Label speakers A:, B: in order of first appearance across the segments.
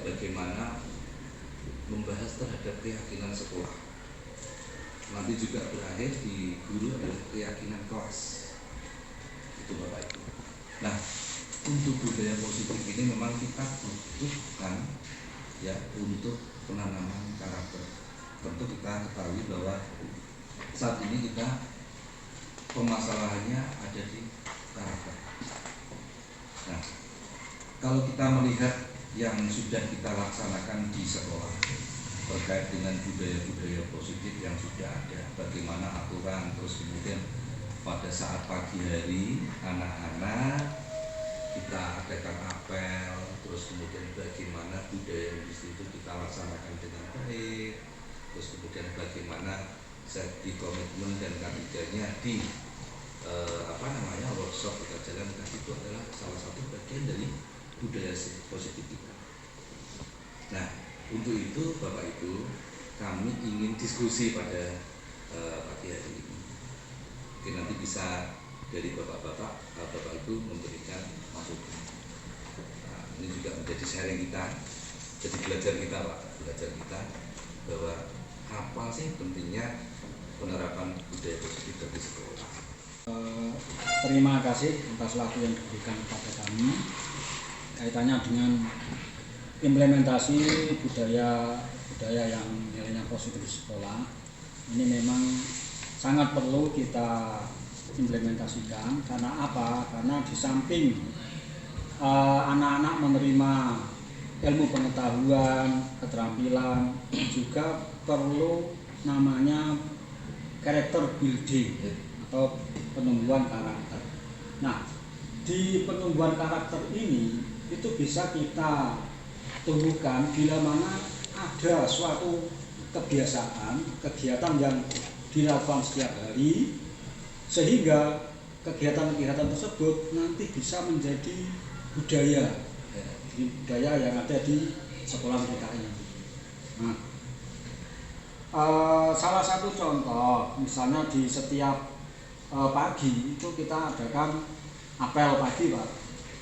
A: bagaimana membahas terhadap keyakinan sekolah. Nanti juga berakhir di guru adalah keyakinan kelas. Itu Bapak Ibu. Nah, untuk budaya positif ini memang kita butuhkan ya untuk penanaman karakter. Tentu kita ketahui bahwa saat ini kita permasalahannya ada di karakter. Nah, kalau kita melihat yang sudah kita laksanakan di sekolah terkait dengan budaya-budaya positif yang sudah ada, bagaimana aturan, terus kemudian pada saat pagi hari anak-anak kita adakan apel, terus kemudian bagaimana budaya industri itu kita laksanakan dengan baik, terus kemudian bagaimana safety komitmen dan K3-nya di workshop kita jalankan, itu adalah salah satu bagian dari budaya positif kita. Nah, untuk itu Bapak Ibu, kami ingin diskusi pada pagi hari ini. Mungkin nanti bisa dari Bapak-Bapak, Bapak Ibu memberikan masukan. Nah, ini juga menjadi sharing kita, jadi belajar kita Pak, belajar kita bahwa apa sih pentingnya penerapan budaya positif dari sekolah.
B: Terima kasih atas waktu yang diberikan kepada kami kaitannya dengan implementasi budaya yang nilainya positif di sekolah. Ini memang sangat perlu kita implementasikan. Karena apa? Karena di samping anak-anak menerima ilmu pengetahuan, keterampilan, juga perlu namanya character building atau penumbuhan karakter. Nah, di penumbuhan karakter ini itu bisa kita tumbuhkan bila mana ada suatu kebiasaan, kegiatan yang dilakukan setiap hari, sehingga kegiatan-kegiatan tersebut nanti bisa menjadi budaya yang ada di sekolah kita ini. Nah, salah satu contoh, misalnya di setiap pagi itu kita adakan apel pagi Pak.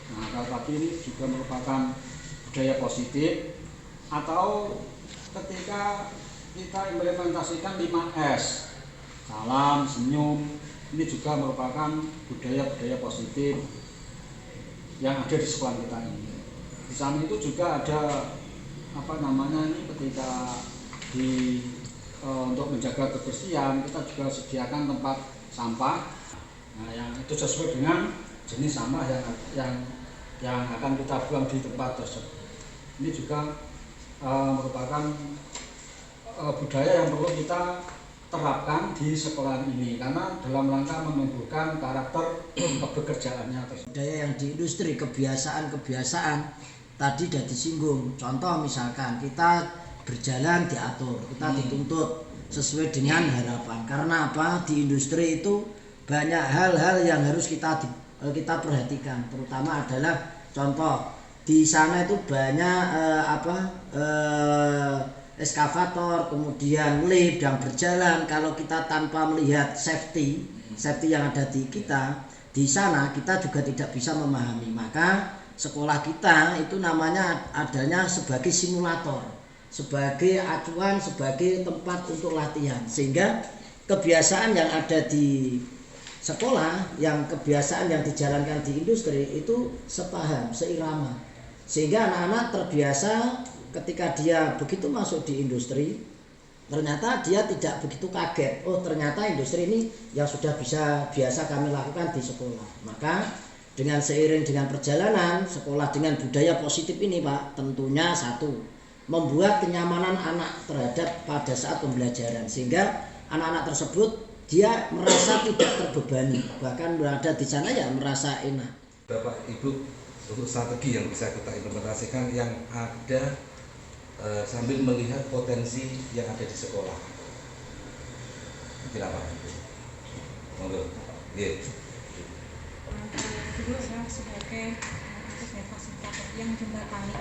B: Nah, apel pagi ini juga merupakan budaya positif, atau ketika kita implementasikan 5S, salam, senyum, ini juga merupakan budaya-budaya positif yang ada di sekolah kita ini. Di samping itu juga ada ketika untuk menjaga kebersihan kita juga sediakan tempat sampah. Nah, yang itu sesuai dengan jenis sampah yang akan kita buang di tempat tersebut. Ini juga merupakan budaya yang perlu kita terapkan di sekolah ini, karena dalam rangka menumbuhkan karakter pekerjaannya tersebut.
C: Budaya yang di industri, kebiasaan tadi sudah disinggung. Contoh misalkan kita berjalan diatur, kita dituntut sesuai dengan harapan. Karena apa? Di industri itu banyak hal-hal yang harus kita perhatikan. Terutama adalah contoh di sana itu banyak eskavator, kemudian lift yang berjalan. Kalau kita tanpa melihat safety yang ada di kita di sana, kita juga tidak bisa memahami. Maka sekolah kita itu namanya adanya sebagai simulator, sebagai acuan, sebagai tempat untuk latihan, sehingga kebiasaan yang ada di sekolah, kebiasaan yang dijalankan di industri itu sepaham, seirama, sehingga anak-anak terbiasa ketika dia begitu masuk di industri, ternyata dia tidak begitu kaget. Oh, ternyata industri ini yang sudah biasa kami lakukan di sekolah. Maka dengan seiring dengan perjalanan sekolah dengan budaya positif ini Pak, tentunya satu, membuat kenyamanan anak terhadap pada saat pembelajaran, sehingga anak-anak tersebut dia merasa tidak terbebani, bahkan berada di sana ya merasa enak.
A: Bapak Ibu, untuk strategi yang bisa kita implementasikan yang ada sambil melihat potensi yang ada di sekolah. Mungkin apa? Monggo. Nggih.
D: Dulu saya sebagai fasilitator yang jembatani.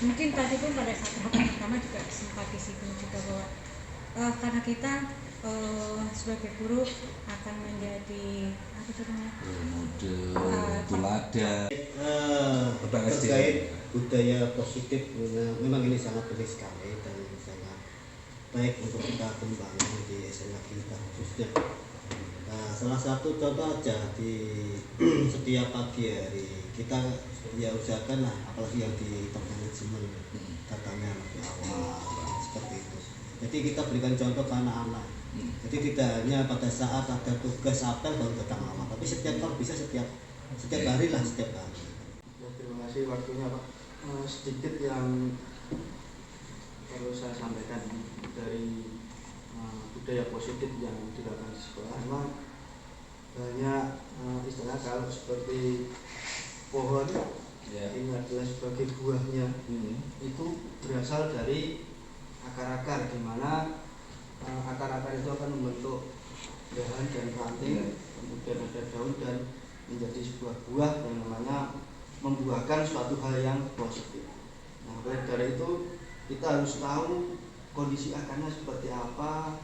D: Mungkin tadi pun pada saat rapat pertama juga sempat disinggung juga bahwa karena kita sebagai guru akan menjadi apa itu namanya?
A: Model teladan
E: Terkait budaya positif, memang ini sangat penting sekali dan sangat baik untuk kita kembangkan di SMA kita khususnya. Salah satu contoh aja di setiap pagi hari kita ya usahakan lah, apalagi yang di top manajemen datangnya lebih awal seperti itu. Jadi kita berikan contoh ke anak-anak. Jadi tidak hanya pada saat ada tugas apel baru datang awal, tapi setiap kalau bisa setiap hari lah, setiap hari.
F: Ya, terima kasih waktunya Pak. Sedikit yang perlu saya sampaikan dari budaya positif yang dilakukan di sekolah. Memang banyak istilahnya kalau seperti pohon ini adalah sebagai buahnya, itu berasal dari akar-akar, di mana akar-akar itu akan membentuk dahan dan ranting, kemudian ada daun dan menjadi sebuah buah yang namanya membuahkan suatu hal yang positif. Nah, oleh dari itu kita harus tahu kondisi akarnya seperti apa,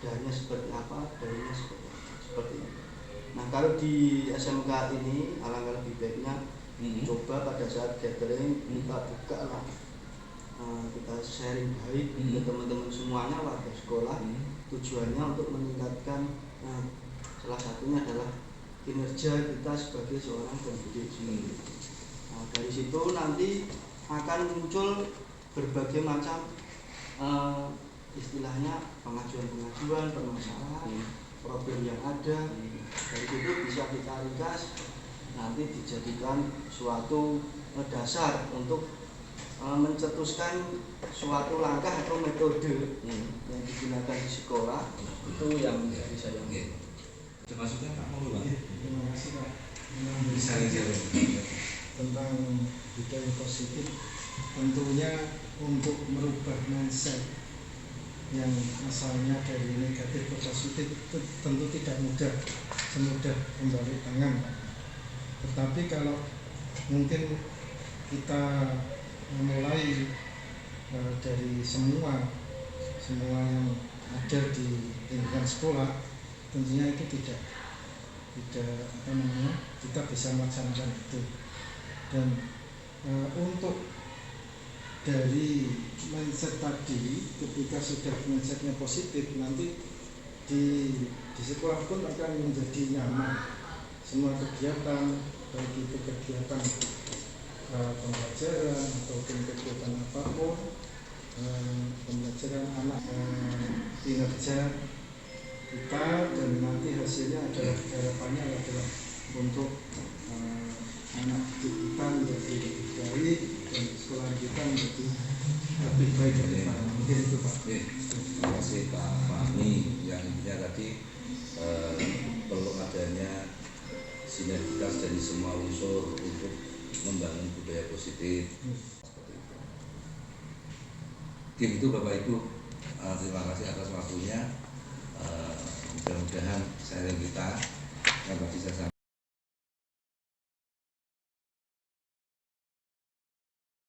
F: dahannya seperti apa, daunnya seperti apa, seperti itu. Nah, kalau di SMK ini alangkah lebih baiknya coba pada saat gathering kita buka lah, kita sharing baik ke teman-teman semuanya warga sekolah. Tujuannya untuk meningkatkan, salah satunya adalah kinerja kita sebagai seorang pendidik. Nah, dari situ nanti akan muncul berbagai macam istilahnya pengajuan permasalahan, problem yang ada. Dari situ bisa kita ringkas, nanti dijadikan suatu dasar untuk mencetuskan suatu langkah atau metode yang digunakan di sekolah. Itu yang bisa yang
A: termasuknya Pak Mulu Bang.
B: Terima kasih Pak.
A: Bisa
B: Tentang budaya positif, tentunya untuk merubah mindset yang asalnya dari negatif ke positif itu tentu tidak mudah, semudah membalik tangan Pak. Tetapi kalau mungkin kita memulai dari semua yang ada di lingkungan sekolah, tentunya itu tidak kita bisa melaksanakan itu. Dan untuk dari mindset tadi, ketika sudah mindsetnya positif, nanti di sekolah pun akan menjadi nyaman. Semua kegiatan, baik itu kegiatan pembelajaran ataupun kegiatan apapun, pembelajaran anak, kinerja kita, dan nanti hasilnya adalah harapannya adalah untuk anak didik kita menjadi lebih baik dan sekolah kita menjadi lebih baik dari mana. Mungkin itu Pak.
A: Terima kasih Pak Fahmi. Yang intinya tadi perlu adanya sinergitas dari semua unsur untuk membangun budaya positif. Seperti itu. Oke, itu Bapak Ibu, terima kasih atas waktunya. Mudah-mudahan sharing kita yang tadi saya sampaikan